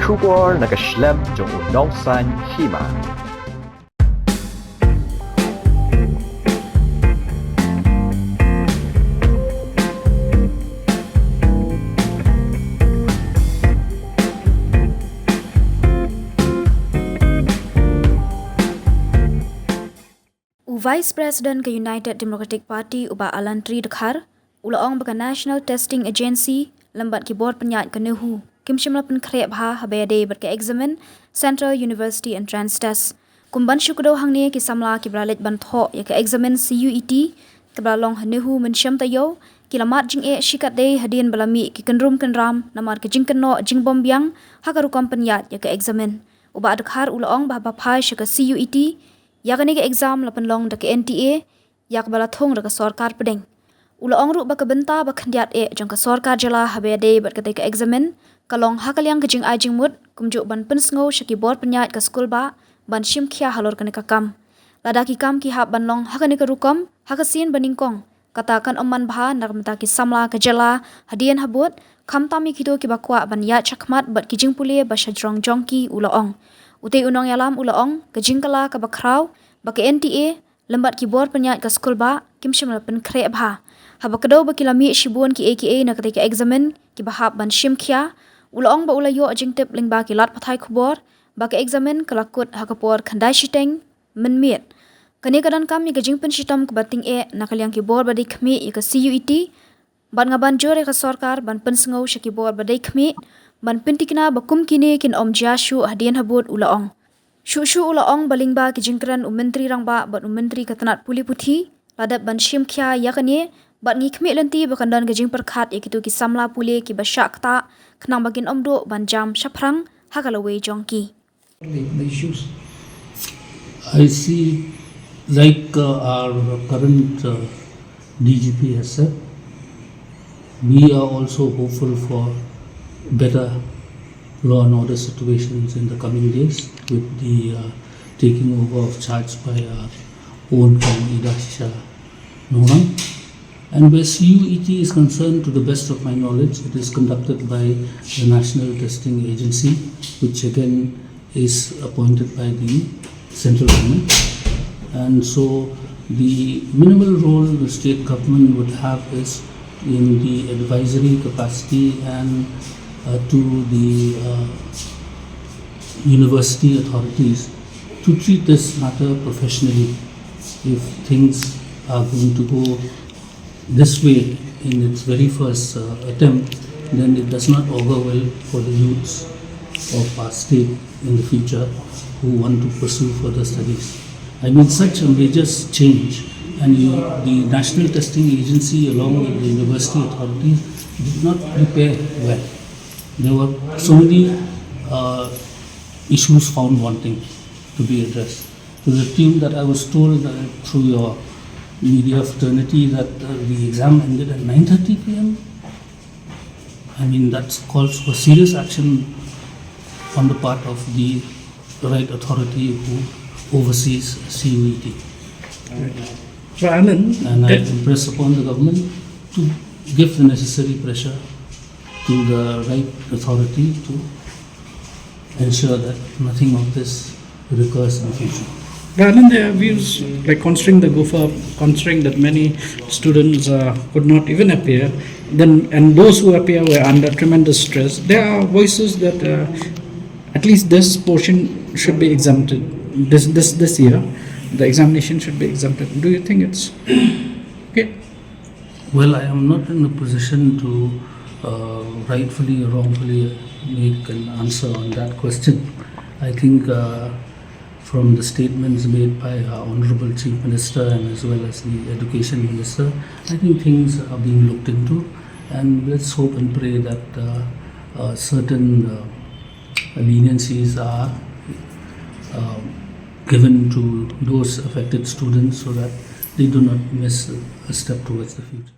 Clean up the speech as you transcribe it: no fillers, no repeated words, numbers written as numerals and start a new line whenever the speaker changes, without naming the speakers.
Shubor nakaslem jong unong san hima.
Vice President ke United Democratic Party uba Alan Tri Dekhar, ulaong baka National Testing Agency lambat ki board penyat ke Nehu, kim shimla pen krep ha habede bat ke examen Central University Entrance Test. Kumban syukdo hang ni ki samla ki bralit ban tho ya ke examen CUET ke bralong Nehu men syam tayo ki lamat jing e shikat de hadien balami ki kenrum kenram namar ke jing kenno jing bombyang ha ka rukam penyat ya ke examen. Uba Dekhar ulaong bah bapai syaka CUET yakni ke exam lapan long dak NTA yak bala thong dak sarkar pedeng ulaong ru bak benta bak khandiat e jong ka sarkar jala habede bat ke examen kalong hakalyang ke jing ajing mut kumjuk ban pensngo shaki board penyat ka school ba ban shim khia halor kane ka kam lada ki kam ki hab ban long hakane ka rukom hakasin baningkong katakan oman bha narmata ki samla ka jala hadien habut khamtami kido ki bakwa ban ya chakmat bat ki jing pulie ba shajrong jongki ulaong Utai unong yalam ulaong ke jingkala ke bakraw bak NTA lembat ki board penyat ke school ba kim shimla pen krep ha habakado ba kilami shibun ki AKA na ketika examen ki bahab ban shim khia ulaong ba ulayo jingtep ling ba ki lat pathai khubor bak examen kelakut hakapor khandai shiteng menmiet kani kadan kam ni ke jingpen shitam ke bating e nakalyang ki board ba di khmi ke CUET ban ngaban jore ke sarkar ban pensngo shaki board ba di khmi ban pintikna bakum kini kin om jashu hadien habut ulaong shu ulaong balingba ki jingkran menteri rangba bat menteri katanat puli puthi ladat ban shim khia yakani bat ngi khme lenti bakandan ke jing perkhat yakitu ki samla puli ki basyak ta khnang bagin omdo ban jam shaprang hakalawe jongki
the issues I see like our current DGP has said, we are also hopeful for better law and order situations in the coming days with the taking over of charge by our own Ida Shisha Noorang. And where CUET is concerned, to the best of my knowledge, it is conducted by the National Testing Agency, which again is appointed by the central government. And so the minimal role the state government would have is in the advisory capacity and to the university authorities to treat this matter professionally. If things are going to go this way in its very first attempt, then it does not augur well for the youths of our state in the future who want to pursue further studies. I mean, such a major change, and the National Testing Agency along with the university authorities did not prepare well. There were so many issues found wanting to be addressed. To the tune that I was told through your media fraternity that the exam ended at 9:30 p.m. I mean, that calls for serious action on the part of the right authority who oversees CUET.
So, Alan,
and I impress upon the government to give the necessary pressure to the right authority to ensure that nothing of this recurs in the future.
Alan, there are views like considering the GOFA, considering that many students could not even appear, and those who appear were under tremendous stress. There are voices that at least this portion should be exempted. This year, the examination should be exempted. Do you think it's okay?
Well, I am not in a position to rightfully or wrongfully make an answer on that question. I think from the statements made by our Honorable Chief Minister and as well as the Education Minister, I think things are being looked into, and let's hope and pray that certain leniencies are given to those affected students so that they do not miss a step towards the future.